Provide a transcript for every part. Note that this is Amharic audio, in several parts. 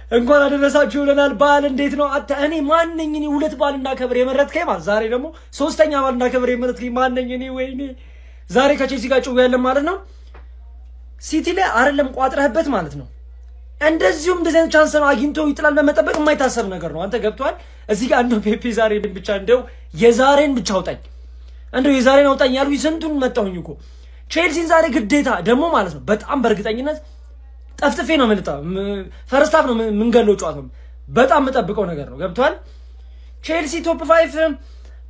እንኳን አደረሳችሁ ብለናል። በዓል እንዴት ነው? እኔ ማንኝ እኔ ሁለት በዓል እንዳከብር የመረጥከኝ ማለት ዛሬ ደግሞ ሶስተኛ በዓል እንዳከብር የመረጥከኝ ማንኝ እኔ? ወይኔ ዛሬ ከቼልሲ ጋር ጭው ያለን ማለት ነው። ሲቲ ላይ አይደለም ቋጥረህበት ማለት ነው። እንደዚሁም እንደዚህ አይነት ቻንስ ነው አግኝቶ ይጥላል በመጠበቅ የማይታሰብ ነገር ነው። አንተ ገብቷል። እዚህ ጋር እንደው ፔፔ ዛሬ ብቻ እንደው የዛሬን ብቻ አውጣኝ፣ እንደው የዛሬን አውጣኝ ያልኩኝ ስንቱን መጣሁኝ እኮ። ቼልሲን ዛሬ ግዴታ ደግሞ ማለት ነው በጣም በእርግጠኝነት ጠፍጥፌ ነው መልጣ ፈርስት ሃፍ ነው ምንገለው ጨዋታው በጣም መጠብቀው ነገር ነው። ገብቷል። ቼልሲ ቶፕ 5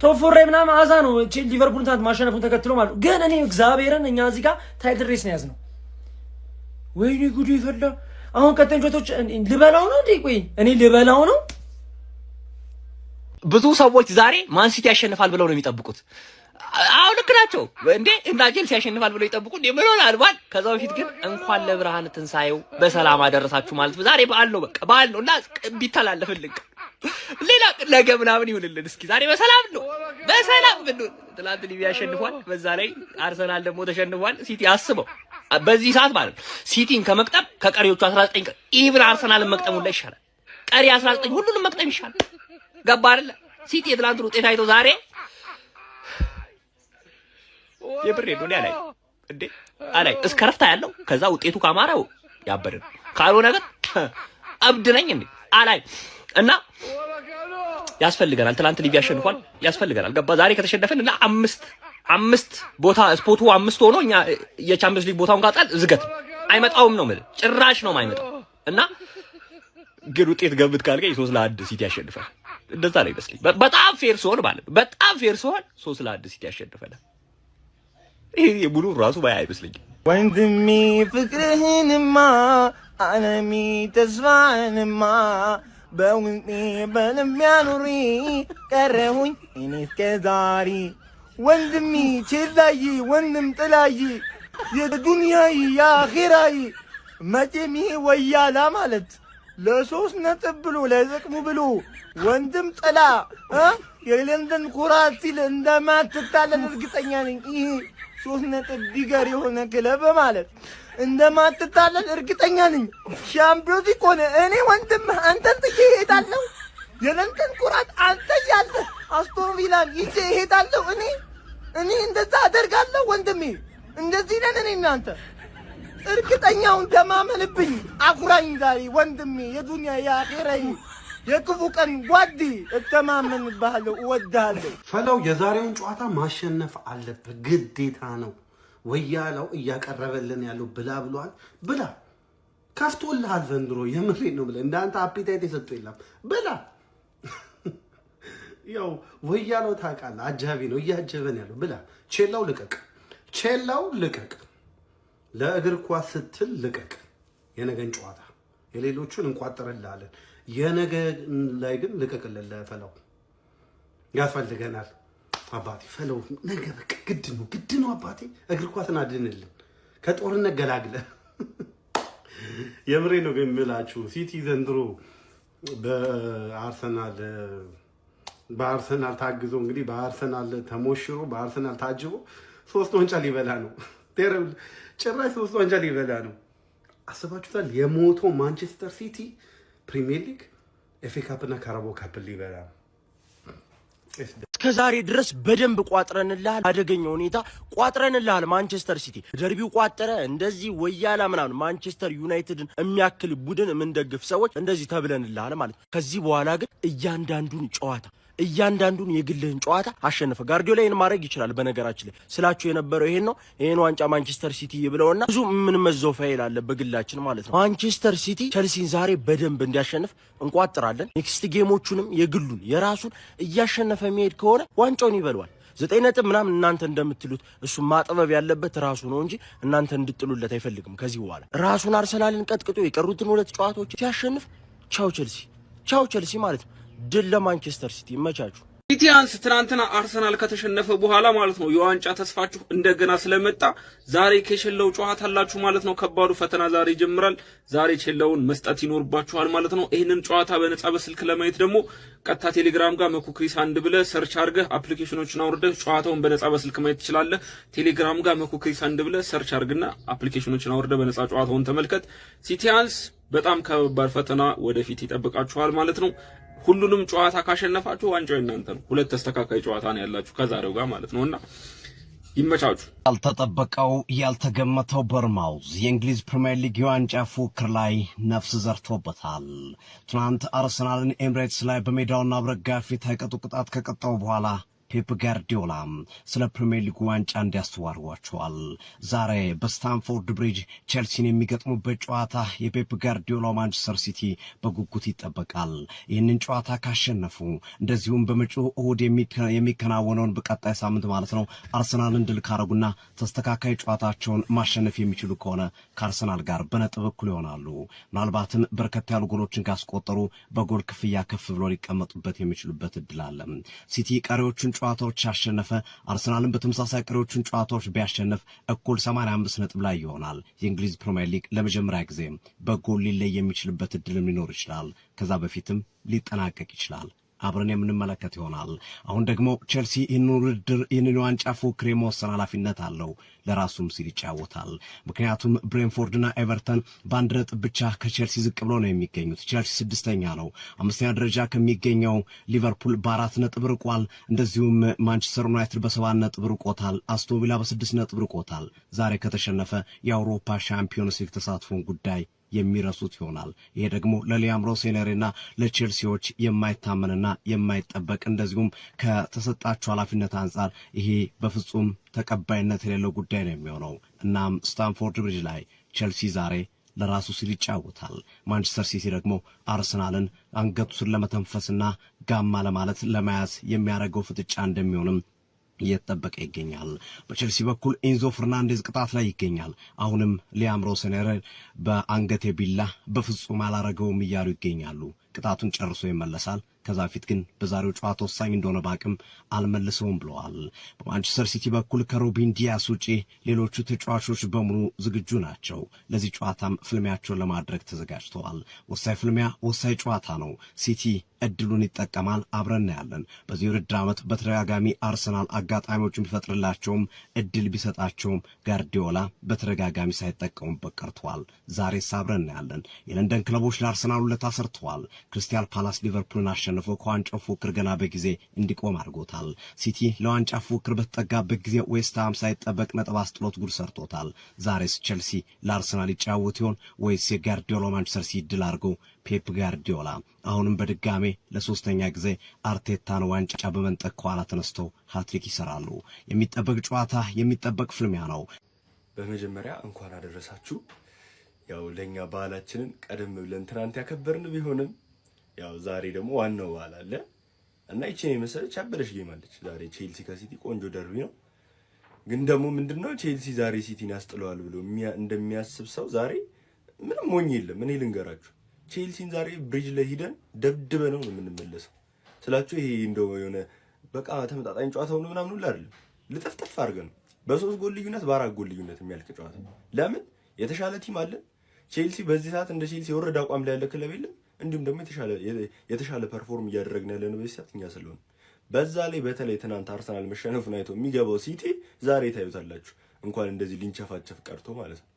ቶፕ 4 ምናምን አዛ ነው ሊቨርፑል ታንት ማሸነፉን ተከትሎ ማለት ነው። ግን እኔ እግዚአብሔርን እኛ እዚህ ጋር ታይትል ሬስ ነው ያዝነው። ወይኔ ጉድ ይፈላ። አሁን ቀጥታ ጆቶች ልበላው ነው እንዴ? ቆይ እኔ ልበላው ነው። ብዙ ሰዎች ዛሬ ማን ሲቲ ያሸንፋል ብለው ነው የሚጠብቁት። አው ልክ ናቸው እንዴ? እና ቼልሲ ያሸንፋል ብለው ይጠብቁ እንዴ? ምን ሆነ አልባል። ከዛ በፊት ግን እንኳን ለብርሃነ ትንሳኤው በሰላም አደረሳችሁ ማለት ነው። ዛሬ በዓል ነው፣ በቃ በዓል ነው እና ቢተላለፍልን ሌላ ነገ ምናምን ይሁንልን። እስኪ ዛሬ በሰላም ነው፣ በሰላም ነው። ትላንት ሊቢያ ያሸንፏል፣ በዛ ላይ አርሰናል ደግሞ ተሸንፏል። ሲቲ አስበው በዚህ ሰዓት ማለት ነው ሲቲን ከመቅጠም ከቀሪዎቹ 19 ኢቭን አርሰናልን መቅጠሙ ላይ ይሻላል። ቀሪ 19 ሁሉንም መቅጠም ይሻላል። ገባ አይደል? ሲቲ የትላንት ውጤት አይቶ ዛሬ የብሬ ነው ያላይ እንዴ አላይ እስከረፍታ ያለው ከዛ ውጤቱ ካማራው ያበረን ካልሆነ ግን አብድ ነኝ እንዴ አላይ እና ያስፈልገናል። ትላንት ሊቪያ ያሸንፏል፣ ያስፈልገናል። ገባ ዛሬ ከተሸነፈን እና አምስት ቦታ ስፖርቱ 5 ሆኖ እኛ የቻምፒየንስ ሊግ ቦታውን ካጣል ዝገት አይመጣውም ነው ማለት ጭራሽ ነው የማይመጣው። እና ግን ውጤት ገብት ካልከኝ 3-1 ሲቲ ያሸንፋል። እንደዛ ነው ይመስለኝ። በጣም ፌር ሲሆን ማለት ነው በጣም ፌር ሲሆን 3-1 ሲቲ ያሸንፋል። ይሄ ሙሉ ራሱ ባይ አይመስልኝም። ወንድሜ ፍቅርህንማ አለሚ ተስፋህንማ በውኔ በለሚያኑሪ ቀረሁኝ እኔ እስከዛሬ ወንድሜ ቼላይ ወንድም ጥላይ የዱንያይ የአኺራይ መቼም ይሄ ወያላ ማለት ለ3 ነጥብ ብሎ ለጥቅሙ ብሎ ወንድም ጥላ የለንደን ኩራት ሲል እንደማትታለል እርግጠኛ ነኝ። ይሄ 3 ነጥብ ቢገር የሆነ ክለብ ማለት እንደማትታለል እርግጠኛ ነኝ። ሻምፒዮንስ ሆነ እኔ ወንድምህ አንተን ጥዬ እሄዳለሁ። የለንደን ኩራት አንተ ያለ አስቶን ቪላን ይዤ እሄዳለሁ። እኔ እንደዛ አደርጋለሁ ወንድሜ። እንደዚህ ነን እኔ እናንተ። እርግጠኛውን ተማመንብኝ። አኩራኝ ዛሬ ወንድሜ የዱንያ የአኺራይ የክፉ ቀን ጓዲ እተማመንብሃለሁ፣ እወድሃለሁ። ፈላው የዛሬውን ጨዋታ ማሸነፍ አለበት፣ ግዴታ ነው። ወያላው እያቀረበልን ያለው ብላ ብሏል። ብላ ከፍቶልሃል ዘንድሮ። የምሬን ነው ብለህ እንዳንተ አፒታይት የሰጠው የለም። ብላ ያው ወያላው ታውቃለህ፣ አጃቢ ነው፣ እያጀበን ያለው። ብላ ቼላው ልቀቅ፣ ቼላው ልቀቅ፣ ለእግር ኳስ ስትል ልቀቅ። የነገን ጨዋታ የሌሎቹን እንቋጥርልሃለን። የነገ ላይ ግን ልቀቅልን። ለፈላው ያስፈልገናል አባቴ። ፈላው ነገ በቃ ግድ ነው አባቴ። እግር ኳስን አድንልን፣ ከጦርነት ገላግለን። የምሬ ነው ግን የምላችሁ ሲቲ ዘንድሮ በአርሰናል ታግዞ እንግዲህ በአርሰናል ተሞሽሮ በአርሰናል ታጅቦ 3 ዋንጫ ሊበላ ነው። ቴረብል ጭራሽ 3 ዋንጫ ሊበላ ነው። አስባችሁታል? የሞቶ ማንቸስተር ሲቲ ፕሪሚየር ሊግ፣ ኤፍኤ ካፕ እና ካራባኦ ካፕ ሊበላ ነው። እስከዛሬ ድረስ በደንብ ቋጥረንልሃል፣ አደገኛ ሁኔታ ቋጥረንልሃል። ማንቸስተር ሲቲ ደርቢው ቋጠረ እንደዚህ ወያላ ምናምን ማንቸስተር ዩናይትድን የሚያክል ቡድን የምንደግፍ ሰዎች እንደዚህ ተብለንልሃል ማለት። ከዚህ በኋላ ግን እያንዳንዱን የግልህን ጨዋታ አሸነፈ። ጋርዲዮላ ይሄን ማድረግ ይችላል። በነገራችን ላይ ስላችሁ የነበረው ይሄን ነው። ይሄን ዋንጫ ማንቸስተር ሲቲ ይብለውና ብዙ ምን መዘው ፋይል አለ በግላችን ማለት ነው። ማንቸስተር ሲቲ ቸልሲን ዛሬ በደንብ እንዲያሸንፍ እንቋጥራለን። ኔክስት ጌሞቹንም የግሉን የራሱን እያሸነፈ የሚሄድ ከሆነ ዋንጫውን ይበልዋል። 9 ነጥብ ምናምን እናንተ እንደምትሉት እሱ ማጥበብ ያለበት ራሱ ነው እንጂ እናንተ እንድጥሉለት አይፈልግም። ከዚህ በኋላ ራሱን አርሰናልን ቀጥቅጦ የቀሩትን 2 ጨዋታዎች ሲያሸንፍ ቻው ቸልሲ ማለት ነው። ድል ለማንቸስተር ሲቲ። ይመቻችሁ። ሲቲያንስ ትናንትና አርሰናል ከተሸነፈ በኋላ ማለት ነው የዋንጫ ተስፋችሁ እንደገና ስለመጣ ዛሬ ከቼላው ጨዋታ አላችሁ ማለት ነው። ከባዱ ፈተና ዛሬ ይጀምራል። ዛሬ ቼላውን መስጠት ይኖርባችኋል ማለት ነው። ይሄንን ጨዋታ በነጻ በስልክ ለማየት ደግሞ ቀጥታ ቴሌግራም ጋር መኩክሪስ አንድ ብለህ ሰርች አድርገህ አፕሊኬሽኖችን አውርደህ ጨዋታውን በነጻ በስልክ ማየት ትችላለህ። ቴሌግራም ጋር መኩክሪስ አንድ ብለህ ሰርች አድርግና አፕሊኬሽኖችን አውርደህ በነጻ ጨዋታውን ተመልከት። ሲቲያንስ በጣም ከባድ ፈተና ወደፊት ይጠብቃችኋል ማለት ነው። ሁሉንም ጨዋታ ካሸነፋችሁ ዋንጫው እናንተ ነው። ሁለት ተስተካካይ ጨዋታ ነው ያላችሁ ከዛሬው ጋር ማለት ነውና ይመቻችሁ። ያልተጠበቀው ያልተገመተው ቦርንማውዝ የእንግሊዝ ፕሪሚየር ሊግ የዋንጫ ፉክክር ላይ ነፍስ ዘርቶበታል። ትናንት አርሰናልን ኤምሬትስ ላይ በሜዳውና በደጋፊ ታይቀጡ ቅጣት ከቀጣው በኋላ ፔፕ ጋርዲዮላ ስለ ፕሪሚየር ሊግ ዋንጫ እንዲያስተዋርዋቸዋል። ዛሬ በስታንፎርድ ብሪጅ ቼልሲን የሚገጥሙበት ጨዋታ የፔፕ ጋርዲዮላ ማንቸስተር ሲቲ በጉጉት ይጠበቃል። ይህንን ጨዋታ ካሸነፉ እንደዚሁም በመጪው እሁድ የሚከናወነውን በቀጣይ ሳምንት ማለት ነው አርሰናልን ድል ካረጉና ተስተካካይ ጨዋታቸውን ማሸነፍ የሚችሉ ከሆነ ከአርሰናል ጋር በነጥብ እኩል ይሆናሉ። ምናልባትም በርከት ያሉ ጎሎችን ካስቆጠሩ በጎል ክፍያ ከፍ ብሎ ሊቀመጡበት የሚችሉበት እድል አለ። ሲቲ ቀሪዎቹን ጨዋታዎች ያሸነፈ አርሰናልን በተመሳሳይ ቀሪዎቹን ጨዋታዎች ቢያሸነፍ እኩል 85 ነጥብ ላይ ይሆናል። የእንግሊዝ ፕሪሚየር ሊግ ለመጀመሪያ ጊዜ በጎል ሊለይ የሚችልበት እድልም ሊኖር ይችላል። ከዛ በፊትም ሊጠናቀቅ ይችላል። አብረን የምንመለከት ይሆናል። አሁን ደግሞ ቼልሲ ይህንን ዋንጫ ፉክክር የመወሰን ኃላፊነት አለው። ለራሱም ሲል ይጫወታል። ምክንያቱም ብሬንፎርድና ኤቨርተን በአንድ ነጥብ ብቻ ከቼልሲ ዝቅ ብሎ ነው የሚገኙት። ቼልሲ 6ኛ ነው። 5ኛ ደረጃ ከሚገኘው ሊቨርፑል በ4 ነጥብ ርቋል። እንደዚሁም ማንቸስተር ዩናይትድ በ7 ነጥብ ርቆታል። አስቶን ቪላ በ6 ነጥብ ርቆታል። ዛሬ ከተሸነፈ የአውሮፓ ሻምፒዮንስ ሊግ ተሳትፎን ጉዳይ የሚረሱት ይሆናል። ይሄ ደግሞ ለሊያም ሮሴነሪና ለቼልሲዎች የማይታመንና የማይጠበቅ እንደዚሁም ከተሰጣቸው ኃላፊነት አንጻር ይሄ በፍጹም ተቀባይነት የሌለው ጉዳይ ነው የሚሆነው። እናም ስታንፎርድ ብሪጅ ላይ ቼልሲ ዛሬ ለራሱ ሲል ይጫወታል። ማንቸስተር ሲቲ ደግሞ አርሰናልን አንገቱ ስር ለመተንፈስና ጋማ ለማለት ለመያዝ የሚያደርገው ፍጥጫ እንደሚሆንም እየተጠበቀ ይገኛል። በቼልሲ በኩል ኢንዞ ፈርናንዴዝ ቅጣት ላይ ይገኛል። አሁንም ሊያም ሮሴነሪ በአንገቴ ቢላ በፍጹም አላረገውም እያሉ ይገኛሉ። ቅጣቱን ጨርሶ ይመለሳል። ከዛ ፊት ግን በዛሬው ጨዋታ ወሳኝ እንደሆነ ባቅም አልመልሰውም ብለዋል። በማንቸስተር ሲቲ በኩል ከሩበን ዲያስ ውጪ ሌሎቹ ተጫዋቾች በሙሉ ዝግጁ ናቸው። ለዚህ ጨዋታም ፍልሚያቸውን ለማድረግ ተዘጋጅተዋል። ወሳኝ ፍልሚያ፣ ወሳኝ ጨዋታ ነው። ሲቲ እድሉን ይጠቀማል። አብረን ያለን በዚህ ውድድር ዓመት በተደጋጋሚ አርሰናል አጋጣሚዎችን ቢፈጥርላቸውም እድል ቢሰጣቸውም ጋርዲዮላ በተደጋጋሚ ሳይጠቀሙበት ቀርተዋል። ዛሬስ አብረን ያለን የለንደን ክለቦች ለአርሰናል ውለታ ሰርተዋል። ክሪስታል ፓላስ ሊቨርፑልን አሸንፎ ከዋንጫው ፉክክር ገና በጊዜ እንዲቆም አድርጎታል። ሲቲ ለዋንጫ ፉክክር በተጠጋበት ጊዜ ዌስትሃም ሳይጠበቅ ነጥብ አስጥሎት ጉድ ሰርቶታል። ዛሬስ ቼልሲ ለአርሰናል ይጫወት ይሆን ወይስ የጋርዲዮላ ማንቸስተር ሲቲ ድል አድርጎ ፔፕ ጋርዲዮላ አሁንም በድጋሜ ለሶስተኛ ጊዜ አርቴታን ዋንጫ በመንጠቅ ከኋላ ተነስተው ሃትሪክ ይሰራሉ? የሚጠበቅ ጨዋታ፣ የሚጠበቅ ፍልሚያ ነው። በመጀመሪያ እንኳን አደረሳችሁ። ያው ለኛ ባህላችንን ቀደም ብለን ትናንት ያከበርን ቢሆንም ያው ዛሬ ደግሞ ዋናው በዓል አለ እና ይቺን የመሰለች አበረሽ ጌም አለች። ዛሬ ቼልሲ ከሲቲ ቆንጆ ደርቢ ነው። ግን ደግሞ ምንድነው ቼልሲ ዛሬ ሲቲን ያስጥለዋል ብሎ እንደሚያስብ ሰው ዛሬ ምንም ሞኝ የለም። እኔ ልንገራችሁ፣ ቼልሲን ዛሬ ብሪጅ ላይ ሂደን ደብድበነው ነው የምንመለሰው ስላችሁ። ይሄ እንደው የሆነ በቃ ተመጣጣኝ ጨዋታ ሆኖ ምናምን ሁሉ አይደለም። ልጠፍጠፍ አድርገን በ3 ጎል ልዩነት በ4 ጎል ልዩነት የሚያልቅ ጨዋታ። ለምን የተሻለ ቲም አለ። ቼልሲ በዚህ ሰዓት እንደ ቼልሲ የወረደ አቋም ላይ ያለ ክለብ የለም። እንዲሁም ደግሞ የተሻለ ፐርፎርም እያደረግን ያለ ነው በዚህ ሰዓት እኛ ስለሆነ። በዛ ላይ በተለይ ትናንት አርሰናል መሸነፉን አይቶ የሚገባው ሲቲ ዛሬ ታዩታላችሁ። እንኳን እንደዚህ ሊንቸፋቸፍ ቀርቶ ማለት ነው።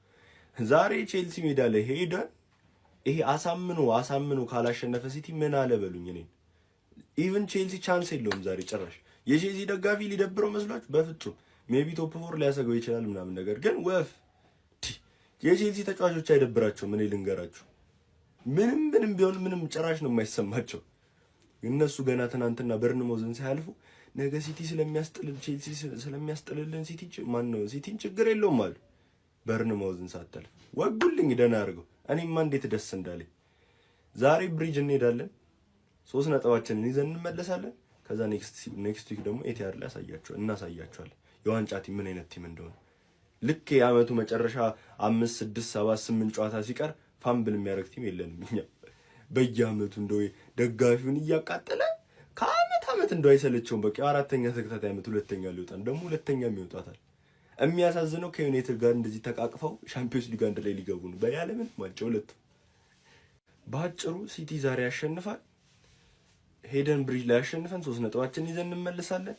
ዛሬ ቼልሲ ሜዳ ላይ ሄደን ይሄ አሳምኖ ካላሸነፈ ሲቲ ምን አለ በሉኝ። እኔ ኢቭን ቼልሲ ቻንስ የለውም ዛሬ ጭራሽ። የቼልሲ ደጋፊ ሊደብረው መስሏችሁ? በፍጹም ሜቢ ቶፕ 4 ሊያሰገው ይችላል ምናምን፣ ነገር ግን ወፍ የቼልሲ ተጫዋቾች አይደብራቸውም። እኔ ልንገራችሁ፣ ምንም ቢሆን ምንም ጭራሽ ነው የማይሰማቸው። እነሱ ገና ትናንትና በርንሞዝን ሳያልፉ ነገ ሲቲ ስለሚያስጥልል ቼልሲ ስለሚያስጥልልን ሲቲን ችግር የለውም አሉ። በርንሞዝን ሳታልፍ ወጉልኝ ደህና አድርገው። እኔማ እንዴት ደስ እንዳለኝ። ዛሬ ብሪጅ እንሄዳለን፣ 3 ነጥባችንን ይዘን እንመለሳለን። ከዛ ኔክስት ዊክ ደግሞ ኤቲአር ላይ እናሳያቸዋለን የዋንጫ ቲም ምን አይነት ቲም እንደሆነ። ልክ የዓመቱ መጨረሻ 5 6 7 8 ጨዋታ ሲቀር ፋምብል የሚያደርግ ቲም የለንም እኛ። በየዓመቱ እንደው ደጋፊውን እያቃጠለ ከዓመት እንደው አይሰለቸውም። በቃ 4ኛ ተከታታይ ዓመት 2ኛ ሊወጣን ደግሞ 2ኛም ይወጣታል። የሚያሳዝነው ከዩናይትድ ጋር እንደዚህ ተቃቅፈው ሻምፒዮንስ ሊግ አንድ ላይ ሊገቡ ነው በያለምን ዋንጫ ሁለቱ። በአጭሩ ሲቲ ዛሬ ያሸንፋል። ሄደን ብሪጅ ላይ ያሸንፈን 3 ነጥባችንን ይዘን እንመለሳለን።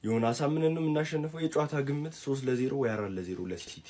የሆነ አሳምነን ነው የምናሸንፈው። የጨዋታ ግምት 3-0 ወይ 4-0 ለሲቲ።